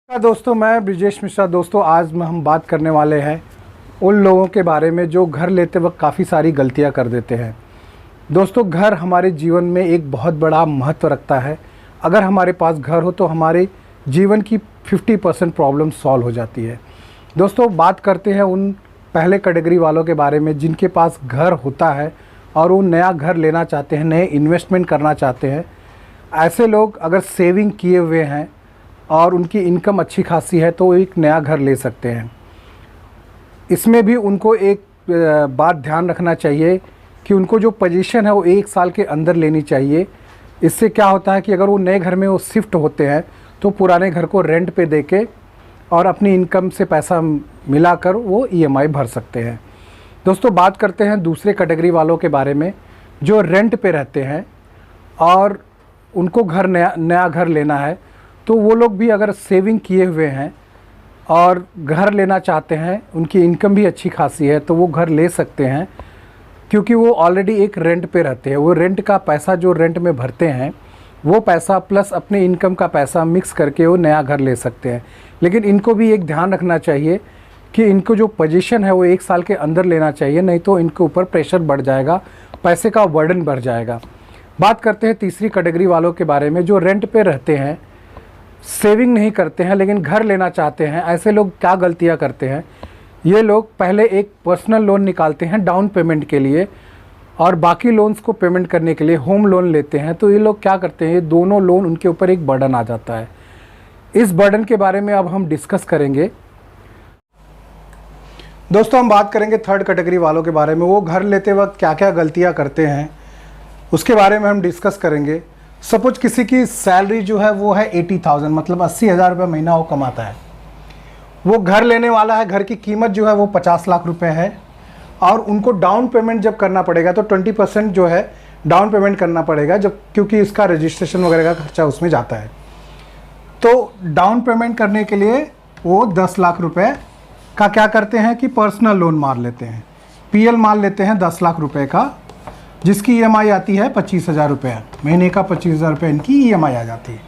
दोस्तों, मैं ब्रिजेश मिश्रा। दोस्तों, आज हम बात करने वाले हैं उन लोगों के बारे में जो घर लेते वक्त काफ़ी सारी गलतियां कर देते हैं। दोस्तों, घर हमारे जीवन में एक बहुत बड़ा महत्व रखता है। अगर हमारे पास घर हो तो हमारे जीवन की 50% प्रॉब्लम सॉल्व हो जाती है। दोस्तों, बात करते हैं उन पहले कैटेगरी वालों के बारे में जिनके पास घर होता है और वो नया घर लेना चाहते हैं, नए इन्वेस्टमेंट करना चाहते हैं। ऐसे लोग अगर सेविंग किए हुए हैं और उनकी इनकम अच्छी खासी है तो वो एक नया घर ले सकते हैं। इसमें भी उनको एक बात ध्यान रखना चाहिए कि उनको जो पोजीशन है वो 1 साल के अंदर लेनी चाहिए। इससे क्या होता है कि अगर वो नए घर में वो शिफ्ट होते हैं तो पुराने घर को रेंट पे देके और अपनी इनकम से पैसा मिलाकर वो EMI भर सकते हैं। दोस्तों, बात करते हैं दूसरे कैटेगरी वालों के बारे में जो रेंट पे रहते हैं और उनको नया घर लेना है। तो वो लोग भी अगर सेविंग किए हुए हैं और घर लेना चाहते हैं, उनकी इनकम भी अच्छी खासी है, तो वो घर ले सकते हैं क्योंकि वो ऑलरेडी एक रेंट पे रहते हैं। वो रेंट का पैसा जो रेंट में भरते हैं वो पैसा प्लस अपने इनकम का पैसा मिक्स करके वो नया घर ले सकते हैं। लेकिन इनको भी एक ध्यान रखना चाहिए कि इनको जो पोजीशन है वो 1 साल के अंदर लेना चाहिए, नहीं तो इनके ऊपर प्रेशर बढ़ जाएगा, पैसे का बर्डन बढ़ जाएगा। बात करते हैं तीसरी कैटेगरी वालों के बारे में जो रेंट पे रहते हैं, सेविंग नहीं करते हैं लेकिन घर लेना चाहते हैं। ऐसे लोग क्या गलतियां करते हैं? ये लोग पहले एक पर्सनल लोन निकालते हैं डाउन पेमेंट के लिए और बाकी लोन्स को पेमेंट करने के लिए होम लोन लेते हैं। तो ये लोग क्या करते हैं, ये दोनों लोन उनके ऊपर एक बर्डन आ जाता है। इस बर्डन के बारे में अब हम डिस्कस करेंगे। दोस्तों, हम बात करेंगे थर्ड कैटेगरी वालों के बारे में। वो घर लेते वक्त क्या क्या गलतियाँ करते हैं उसके बारे में हम डिस्कस करेंगे। सपोज किसी की सैलरी जो है वो है 80,000, मतलब 80,000 रुपये महीना वो कमाता है। वो घर लेने वाला है, घर की कीमत जो है वो 50 लाख रुपए है और उनको डाउन पेमेंट जब करना पड़ेगा तो 20% जो है डाउन पेमेंट करना पड़ेगा, जब क्योंकि इसका रजिस्ट्रेशन वगैरह का खर्चा उसमें जाता है। तो डाउन पेमेंट करने के लिए वो 10 लाख रुपए का क्या करते हैं कि पर्सनल लोन मार लेते हैं, PL मार लेते हैं 10 लाख रुपए का, जिसकी EMI आती है 25,000 रुपये। महीने का 25,000 रुपये इनकी EMI आ जाती है।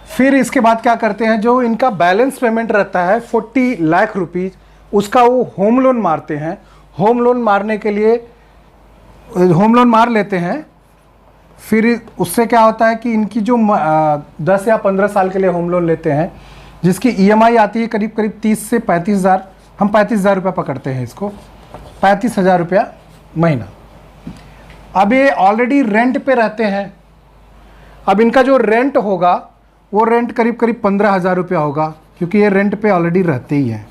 फिर इसके बाद क्या करते हैं, जो इनका बैलेंस पेमेंट रहता है 40 लाख रुपीज़, उसका वो होम लोन मारते हैं। होम लोन मारने के लिए होम लोन मार लेते हैं। फिर उससे क्या होता है कि इनकी जो 10 या 15 साल के लिए होम लोन लेते हैं, जिसकी EMI आती है करीब करीब 30 से 35,000, हम 35,000 रुपये पकड़ते हैं इसको, 35,000 रुपया महीना। अब ये ऑलरेडी रेंट पे रहते हैं। अब इनका जो रेंट होगा वो रेंट करीब करीब 15,000 रुपया होगा, क्योंकि ये रेंट पे ऑलरेडी रहते ही हैं।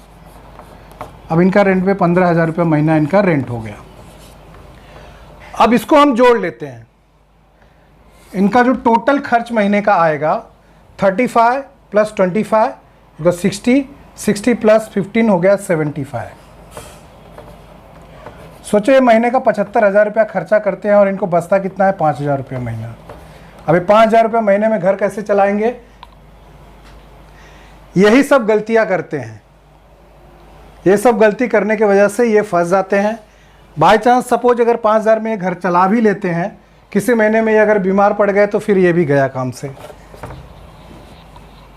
अब इनका रेंट पे 15,000 रुपया महीना इनका रेंट हो गया। अब इसको हम जोड़ लेते हैं। इनका जो टोटल खर्च महीने का आएगा 35 + 25 तो 60, 60 + 15 हो गया 75। सोचो, ये महीने का 75,000 रुपया खर्चा करते हैं और इनको बचता कितना है, 5,000 रुपया महीना। अभी 5,000 रुपया महीने में घर कैसे चलाएंगे? यही सब गलतियां करते हैं। ये सब गलती करने की वजह से ये फंस जाते हैं। बाय चांस सपोज अगर 5,000 में ये घर चला भी लेते हैं, किसी महीने में ये अगर बीमार पड़ गए तो फिर ये भी गया काम से।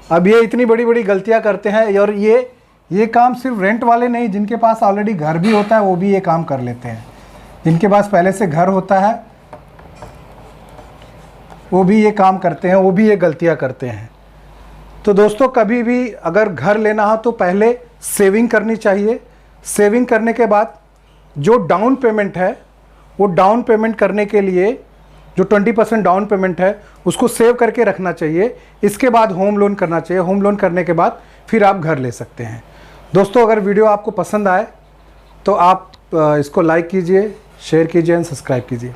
अब ये इतनी बड़ी बड़ी गलतियां करते हैं और ये काम सिर्फ रेंट वाले नहीं, जिनके पास ऑलरेडी घर भी होता है वो भी ये काम कर लेते हैं। जिनके पास पहले से घर होता है वो भी ये काम करते हैं, वो भी ये गलतियां करते हैं। तो दोस्तों, कभी भी अगर घर लेना हो तो पहले सेविंग करनी चाहिए। सेविंग करने के बाद जो डाउन पेमेंट है वो डाउन पेमेंट करने के लिए जो 20% डाउन पेमेंट है उसको सेव करके रखना चाहिए। इसके बाद होम लोन करना चाहिए। होम लोन करने के बाद फिर आप घर ले सकते हैं। दोस्तों, अगर वीडियो आपको पसंद आए तो आप इसको लाइक कीजिए, शेयर कीजिए एंड सब्सक्राइब कीजिए।